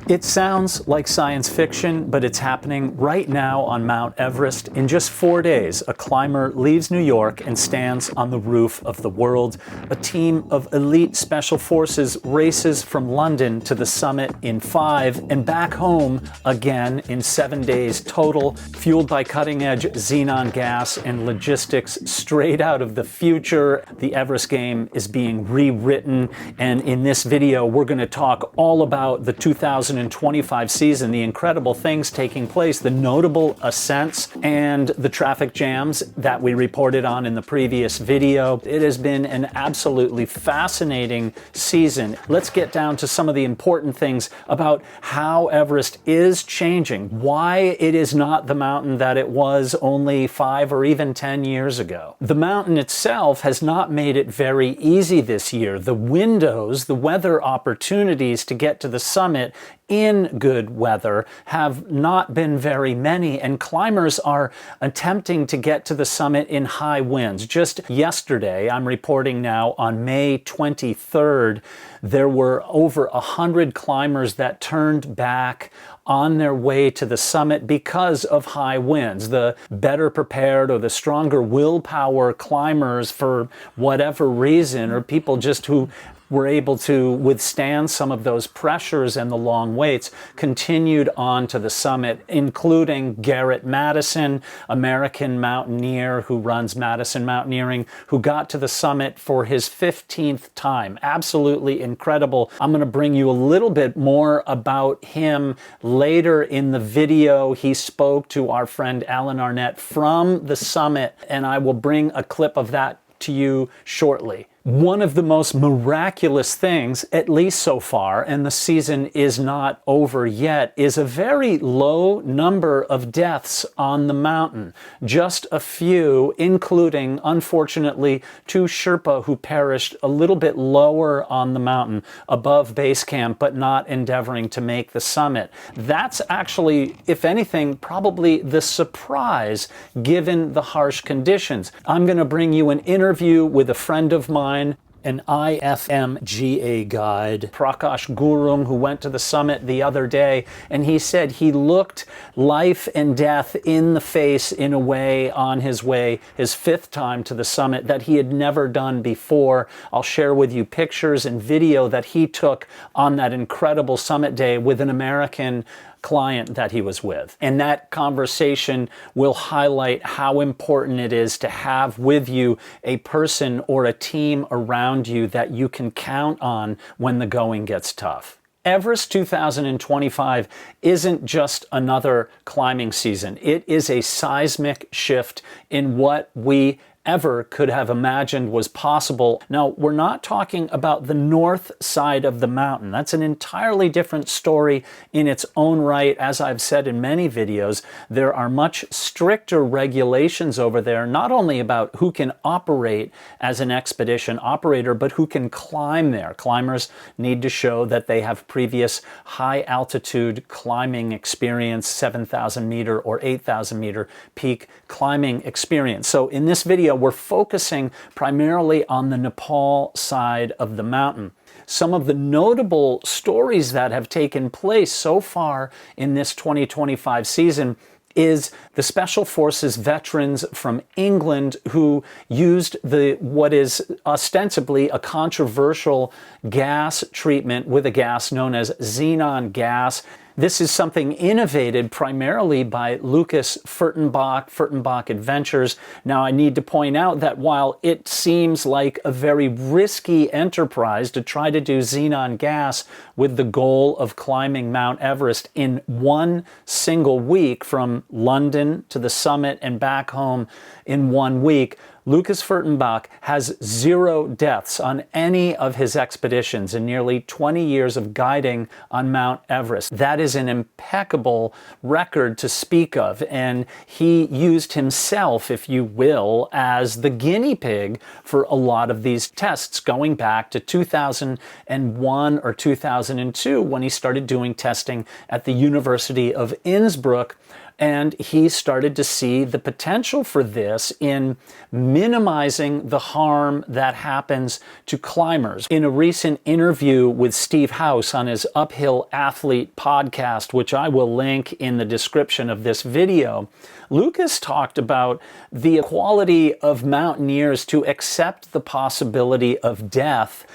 It sounds like science fiction, but it's happening right now on Mount Everest. In just 4 days, a climber leaves New York and stands on the roof of the world. A team of elite special forces races from London to the summit in 5 and back home again in 7 days total, fueled by cutting-edge xenon gas and logistics straight out of the future. The Everest game is being rewritten, and in this video, we're going to talk all about the 2025 season, the incredible things taking place, the notable ascents, and the traffic jams that we reported on in the previous video. It has been an absolutely fascinating season. Let's get down to some of the important things about how Everest is changing, why it is not the mountain that it was only 5 or even 10 years ago. The mountain itself has not made it very easy this year. The windows, the weather opportunities to get to the summit in good weather have not been very many, and climbers are attempting to get to the summit in high winds. Just yesterday, I'm reporting now on May 23rd, there were over 100 climbers that turned back on their way to the summit because of high winds. The better prepared or the stronger willpower climbers, for whatever reason, or people just who were able to withstand some of those pressures and the long waits, continued on to the summit, including Garrett Madison, American mountaineer who runs Madison Mountaineering, who got to the summit for his 15th time. Absolutely incredible. I'm going to bring you a little bit more about him later in the video. He spoke to our friend Alan Arnette from the summit, and I will bring a clip of that to you shortly. One of the most miraculous things, at least so far, and the season is not over yet, is a very low number of deaths on the mountain. Just a few, including, unfortunately, 2 Sherpa who perished a little bit lower on the mountain, above base camp, but not endeavoring to make the summit. That's actually, if anything, probably the surprise, given the harsh conditions. I'm going to bring you an interview with a friend of mine, an IFMGA guide, Prakash Gurung, who went to the summit the other day, and he said he looked life and death in the face in a way on his way, his 5th time to the summit, that he had never done before. I'll share with you pictures and video that he took on that incredible summit day with an American client that he was with. And that conversation will highlight how important it is to have with you a person or a team around you that you can count on when the going gets tough. Everest 2025 isn't just another climbing season. It is a seismic shift in what we ever could have imagined was possible. Now, we're not talking about the north side of the mountain. That's an entirely different story in its own right. As I've said in many videos, there are much stricter regulations over there, not only about who can operate as an expedition operator, but who can climb there. Climbers need to show that they have previous high altitude climbing experience, 7,000 meter or 8,000 meter peak climbing experience. So in this video, we're focusing primarily on the Nepal side of the mountain. Some of the notable stories that have taken place so far in this 2025 season is the Special Forces veterans from England who used what is ostensibly a controversial gas treatment with a gas known as xenon gas. This is something innovated primarily by Lukas Furtenbach, Furtenbach Adventures. Now, I need to point out that while it seems like a very risky enterprise to try to do xenon gas with the goal of climbing Mount Everest in one single week from London to the summit and back home in 1 week, Lukas Furtenbach has 0 deaths on any of his expeditions in nearly 20 years of guiding on Mount Everest. That is an impeccable record to speak of, and he used himself, if you will, as the guinea pig for a lot of these tests, going back to 2001 or 2002 when he started doing testing at the University of Innsbruck And he started to see the potential for this in minimizing the harm that happens to climbers. In a recent interview with Steve House on his Uphill Athlete podcast, which I will link in the description of this video, Lukas talked about the quality of mountaineers to accept the possibility of death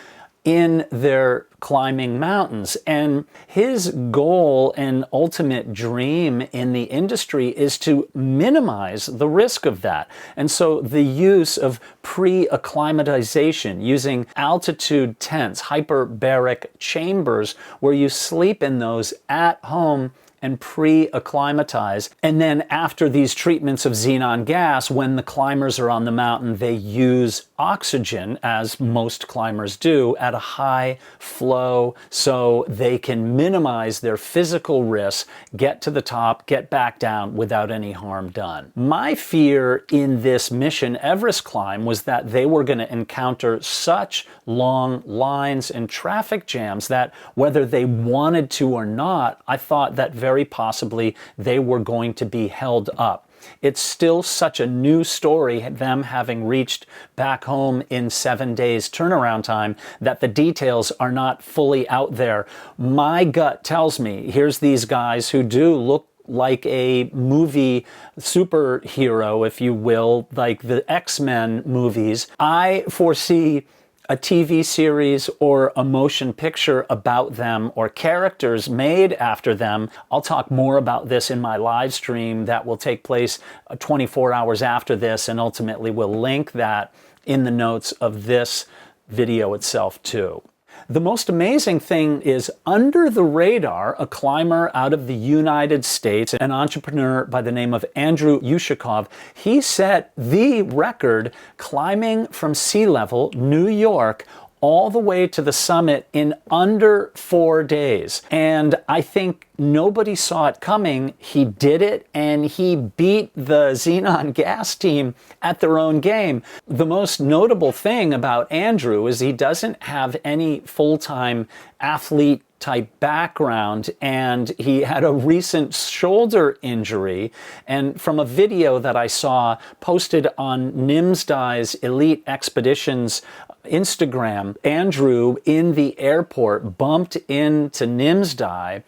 in their climbing mountains. And his goal and ultimate dream in the industry is to minimize the risk of that. And so the use of pre-acclimatization, using altitude tents, hyperbaric chambers, where you sleep in those at home and pre-acclimatize. And then after these treatments of xenon gas, when the climbers are on the mountain, they use oxygen, as most climbers do, at a high flow so they can minimize their physical risks, get to the top, get back down without any harm done. My fear in this Mission Everest climb was that they were going to encounter such long lines and traffic jams that whether they wanted to or not, I thought that very possibly they were going to be held up. It's still such a new story, them having reached back home in 7 days turnaround time, that the details are not fully out there. My gut tells me, here's these guys who do look like a movie superhero, if you will, like the X-Men movies. I foresee a TV series or a motion picture about them, or characters made after them. I'll talk more about this in my live stream that will take place 24 hours after this, and ultimately we'll link that in the notes of this video itself too. The most amazing thing is, under the radar, a climber out of the United States, an entrepreneur by the name of Andrew Ushakov, he set the record climbing from sea level, New York, all the way to the summit in under 4 days. And I think nobody saw it coming. He did it, and he beat the Xenon gas team at their own game. The most notable thing about Andrew is he doesn't have any full-time athlete type background, and he had a recent shoulder injury. And from a video that I saw posted on Nimsdai's Elite Expeditions Instagram, Andrew in the airport bumped into Nimsdai,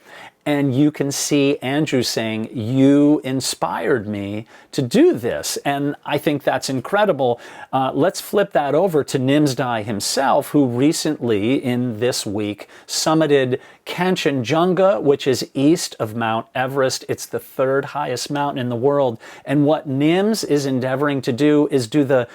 and you can see Andrew saying, "You inspired me to do this." And I think that's incredible. Let's flip that over to Nimsdai himself, who recently, in this week, summited Kanchenjunga, which is east of Mount Everest. It's the third highest mountain in the world. And what Nims is endeavoring to do is do the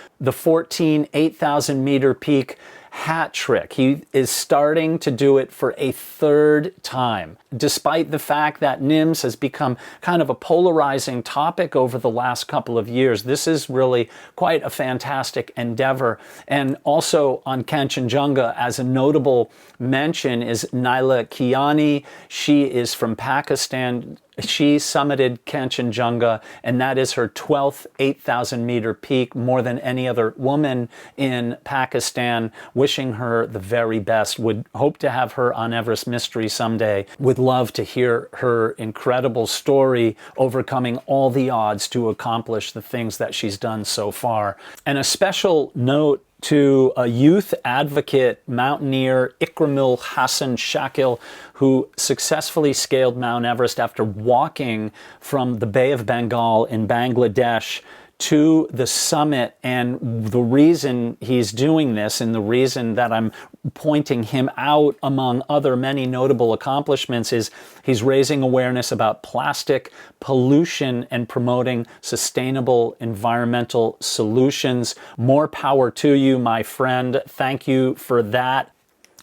8,000 meter peak hat trick. He is starting to do it for a third time, despite the fact that Nims has become kind of a polarizing topic over the last couple of years. This is really quite a fantastic endeavor. And also on Kanchenjunga, as a notable mention, is Naila Kiani. She is from Pakistan. She summited Kanchenjunga, and that is her 12th 8,000 meter peak, more than any other woman in Pakistan. Wishing her the very best. Would hope to have her on Everest Mystery someday. Would love to hear her incredible story, overcoming all the odds to accomplish the things that she's done so far. And a special note to a youth advocate mountaineer, Ikramul Hassan Shakil, who successfully scaled Mount Everest after walking from the Bay of Bengal in Bangladesh to the summit. And the reason he's doing this, and the reason that I'm pointing him out among other many notable accomplishments, is he's raising awareness about plastic pollution and promoting sustainable environmental solutions. More power to you, my friend. Thank you for that.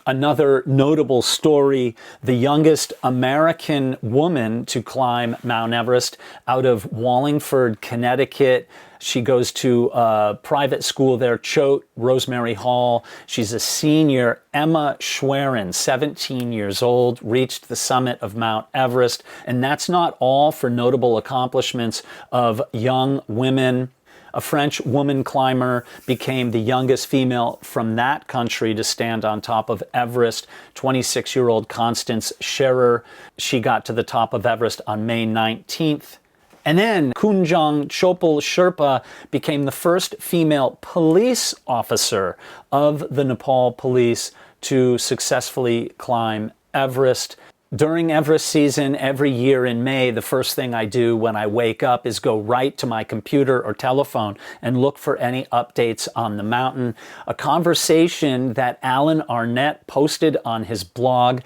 Another notable story, the youngest American woman to climb Mount Everest, out of Wallingford, Connecticut. She goes to a private school there, Choate Rosemary Hall. She's a senior. Emma Schwerin, 17 years old, reached the summit of Mount Everest. And that's not all for notable accomplishments of young women. A French woman climber became the youngest female from that country to stand on top of Everest, 26-year-old Constance Scherer. She got to the top of Everest on May 19th. And then Kunjang Chopal Sherpa became the first female police officer of the Nepal police to successfully climb Everest. During Everest season, every year in May, the first thing I do when I wake up is go right to my computer or telephone and look for any updates on the mountain. A conversation that Alan Arnette posted on his blog.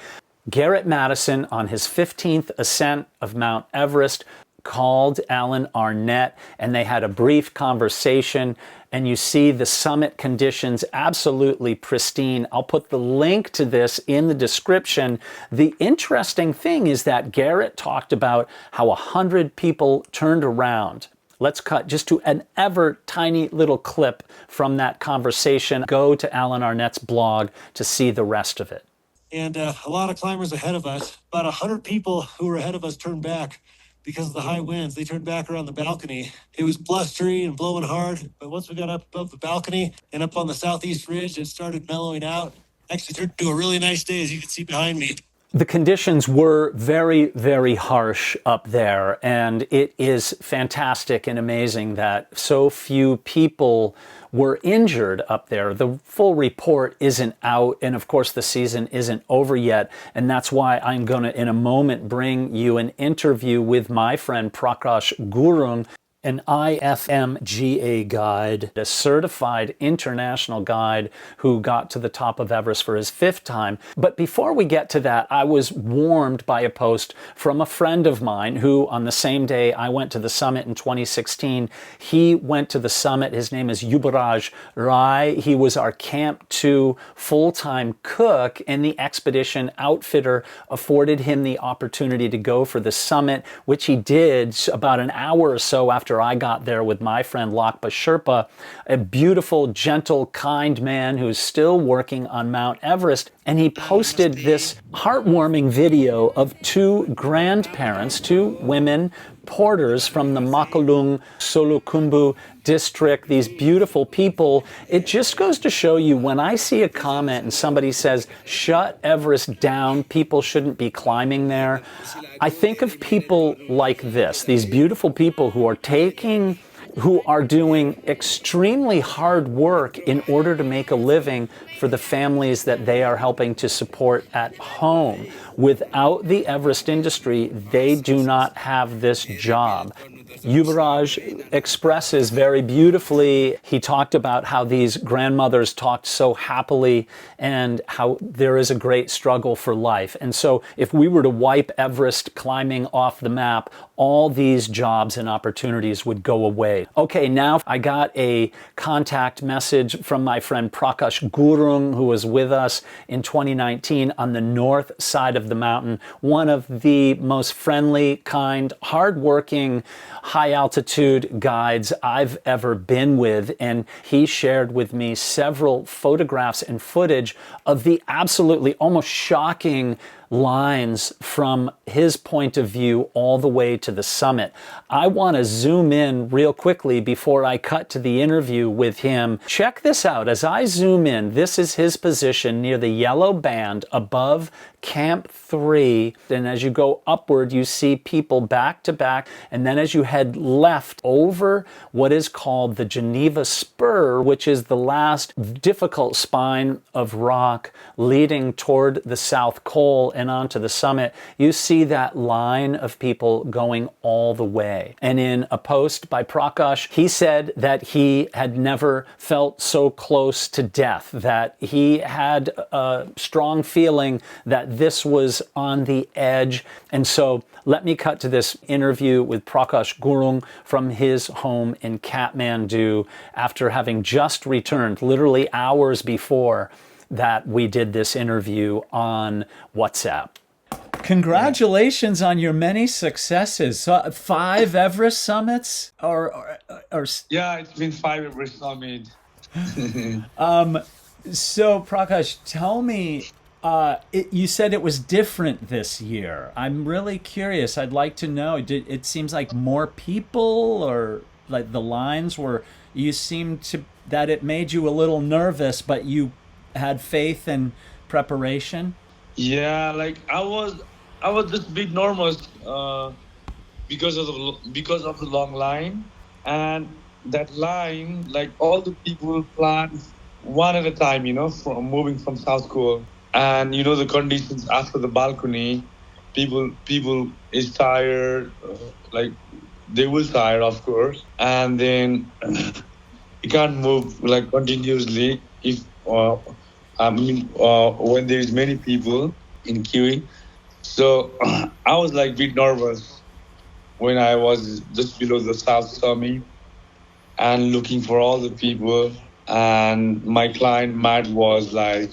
Garrett Madison, on his 15th ascent of Mount Everest, called Alan Arnette, and they had a brief conversation. And you see the summit conditions absolutely pristine. I'll put the link to this in the description. The interesting thing is that Garrett talked about how 100 people turned around. Let's cut just to an ever tiny little clip from that conversation. Go to Alan Arnette's blog to see the rest of it. And a lot of climbers ahead of us, about 100 people who were ahead of us turned back because of the high winds. They turned back around the balcony. It was blustery and blowing hard, but once we got up above the balcony and up on the southeast ridge, it started mellowing out. Actually turned into a really nice day, as you can see behind me. The conditions were very, very harsh up there, and it is fantastic and amazing that so few people were injured up there. The full report isn't out, and of course the season isn't over yet, and that's why I'm going to, in a moment, bring you an interview with my friend Prakash Gurung, an IFMGA guide, a certified international guide who got to the top of Everest for his 5th time. But before we get to that, I was warmed by a post from a friend of mine who, on the same day I went to the summit in 2016, he went to the summit. His name is Yubaraj Rai. He was our Camp 2 full-time cook, and the expedition outfitter afforded him the opportunity to go for the summit, which he did about an hour or so after I got there with my friend Lukas Sherpa, a beautiful, gentle, kind man who's still working on Mount Everest. And he posted this heartwarming video of 2 grandparents, 2 women porters from the Makalung Solukhumbu district, these beautiful people. It just goes to show you, when I see a comment and somebody says, shut Everest down, people shouldn't be climbing there, I think of people like this, these beautiful people who are doing extremely hard work in order to make a living for the families that they are helping to support at home. Without the Everest industry, they do not have this job. Yubaraj expresses very beautifully, he talked about how these grandmothers talked so happily and how there is a great struggle for life. And so if we were to wipe Everest climbing off the map, all these jobs and opportunities would go away. Okay, now I got a contact message from my friend Prakash Gurung, who was with us in 2019 on the north side of the mountain, one of the most friendly, kind, hardworking, high-altitude guides I've ever been with, and he shared with me several photographs and footage of the absolutely almost shocking lines from his point of view all the way to the summit. I want to zoom in real quickly before I cut to the interview with him. Check this out. As I zoom in, this is his position near the yellow band above Camp 3. And as you go upward, you see people back to back. And then as you head left over what is called the Geneva Spur, which is the last difficult spine of rock leading toward the South Col and onto the summit, you see that line of people going all the way. And in a post by Prakash, he said that he had never felt so close to death, that he had a strong feeling that this was on the edge. And so let me cut to this interview with Prakash Gurung from his home in Kathmandu after having just returned, literally hours before that we did this interview on WhatsApp. Congratulations on your many successes. 5 Everest summits? Yeah, it's been 5 Everest summits. So Prakash, tell me, you said it was different this year. I'm really curious. I'd like to know, it seems like more people, or like the lines were, you seemed to, that it made you a little nervous, but you had faith and preparation? Yeah, like I was just a bit nervous because of the long line, and that line, like all the people plan one at a time, from moving from South Cole, and the conditions after the balcony, people is tired, like they will tire, of course, and then you can't move like continuously if when there is many people in queuing. So I was like a bit nervous when I was just below the South Summit and looking for all the people. And my client Matt was like,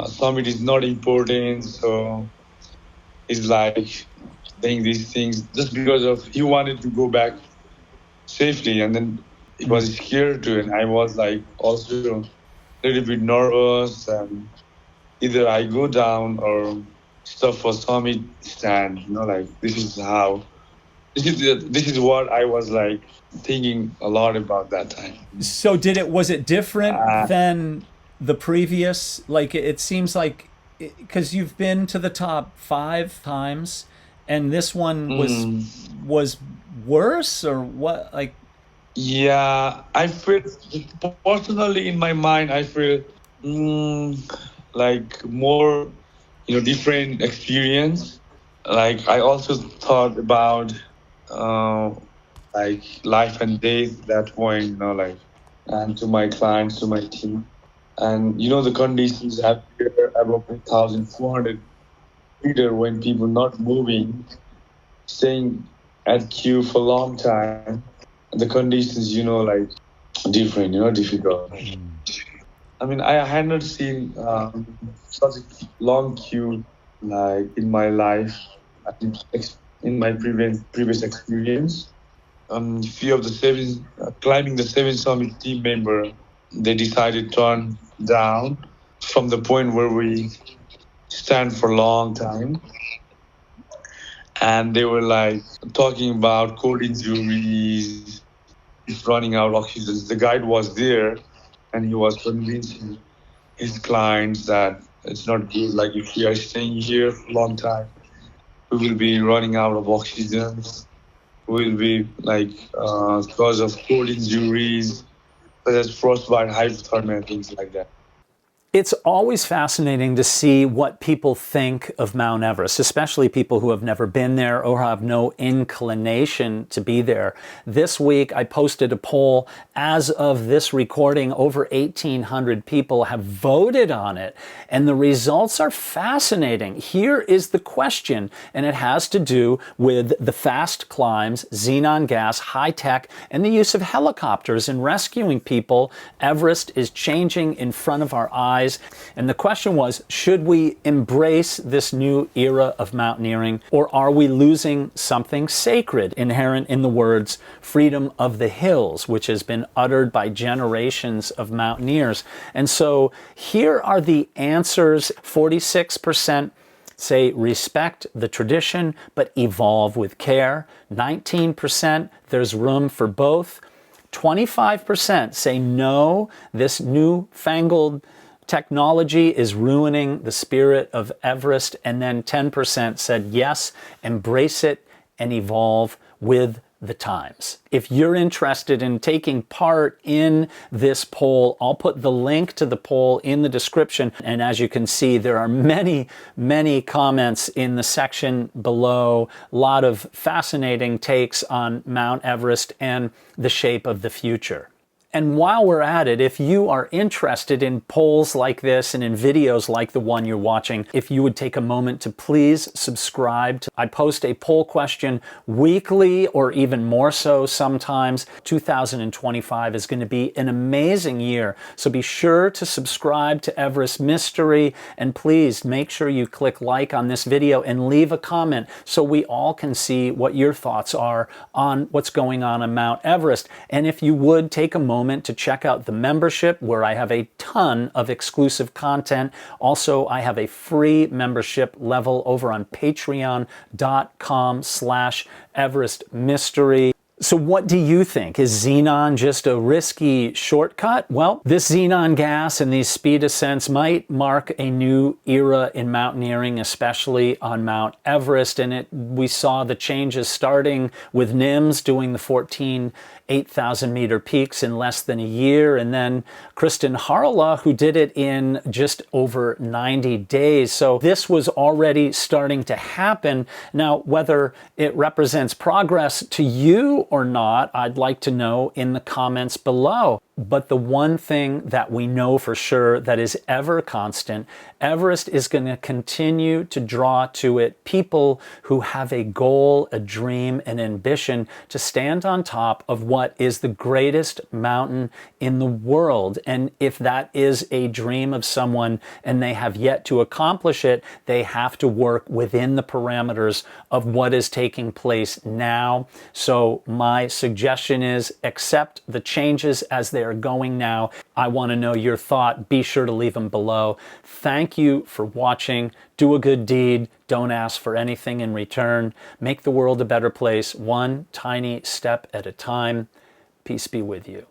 Summit is not important, so he's like saying these things just because of he wanted to go back safely, and then he was scared too, and I was like also a little bit nervous, and either I go down or stop for Summit stand, like this is what I was like thinking a lot about that time. So was it different than the previous? Like it seems like, because you've been to the top 5 times, and this one was worse, or what? Like, yeah, I feel personally in my mind, I feel like more, different experience. Like I also thought about like life and death that point, like, and to my clients, to my team. And the conditions have here above 1,400 meter when people not moving, staying at queue for a long time. The conditions, like different, difficult. I mean, I had not seen such a long queue like in my life, in my previous experience. Few of the climbing the 7 summit team member, they decided to turn down from the point where we stand for a long time, and they were like talking about cold injuries, running out of oxygen. The guide was there, and he was convincing his clients that it's not good. Like if we are staying here for a long time, we will be running out of oxygen. Will be like because of cold injuries, such as frostbite, hypothermia, things like that. It's always fascinating to see what people think of Mount Everest, especially people who have never been there or have no inclination to be there. This week, I posted a poll. As of this recording, over 1,800 people have voted on it, and the results are fascinating. Here is the question, and it has to do with the fast climbs, xenon gas, high tech, and the use of helicopters in rescuing people. Everest is changing in front of our eyes. And the question was, should we embrace this new era of mountaineering, or are we losing something sacred inherent in the words freedom of the hills, which has been uttered by generations of mountaineers? And so here are the answers. 46% say respect the tradition, but evolve with care. 19%, there's room for both. 25% say no, this newfangled technology is ruining the spirit of Everest. And then 10% said yes, embrace it and evolve with the times. If you're interested in taking part in this poll, I'll put the link to the poll in the description. And as you can see, there are many, many comments in the section below. A lot of fascinating takes on Mount Everest and the shape of the future. And while we're at it, if you are interested in polls like this and in videos like the one you're watching, if you would take a moment to please subscribe. I post a poll question weekly, or even more so sometimes. 2025 is going to be an amazing year, so be sure to subscribe to Everest Mystery, and please make sure you click like on this video and leave a comment so we all can see what your thoughts are on what's going on Mount Everest. And if you would take a moment to check out the membership, where I have a ton of exclusive content. Also, I have a free membership level over on patreon.com/Everest Mystery. So what do you think? Is xenon just a risky shortcut? Well, this xenon gas and these speed ascents might mark a new era in mountaineering, especially on Mount Everest. And we saw the changes starting with Nims doing the 14 8,000 meter peaks in less than a year, and then Kristen Harla, who did it in just over 90 days. So this was already starting to happen. Now, whether it represents progress to you or not, I'd like to know in the comments below. But the one thing that we know for sure that is ever constant, Everest is going to continue to draw to it people who have a goal, a dream, an ambition to stand on top of what is the greatest mountain in the world. And if that is a dream of someone and they have yet to accomplish it, they have to work within the parameters of what is taking place now. So my suggestion is accept the changes as they are going now. I want to know your thought. Be sure to leave them below. Thank you for watching. Do a good deed. Don't ask for anything in return. Make the world a better place, one tiny step at a time. Peace be with you.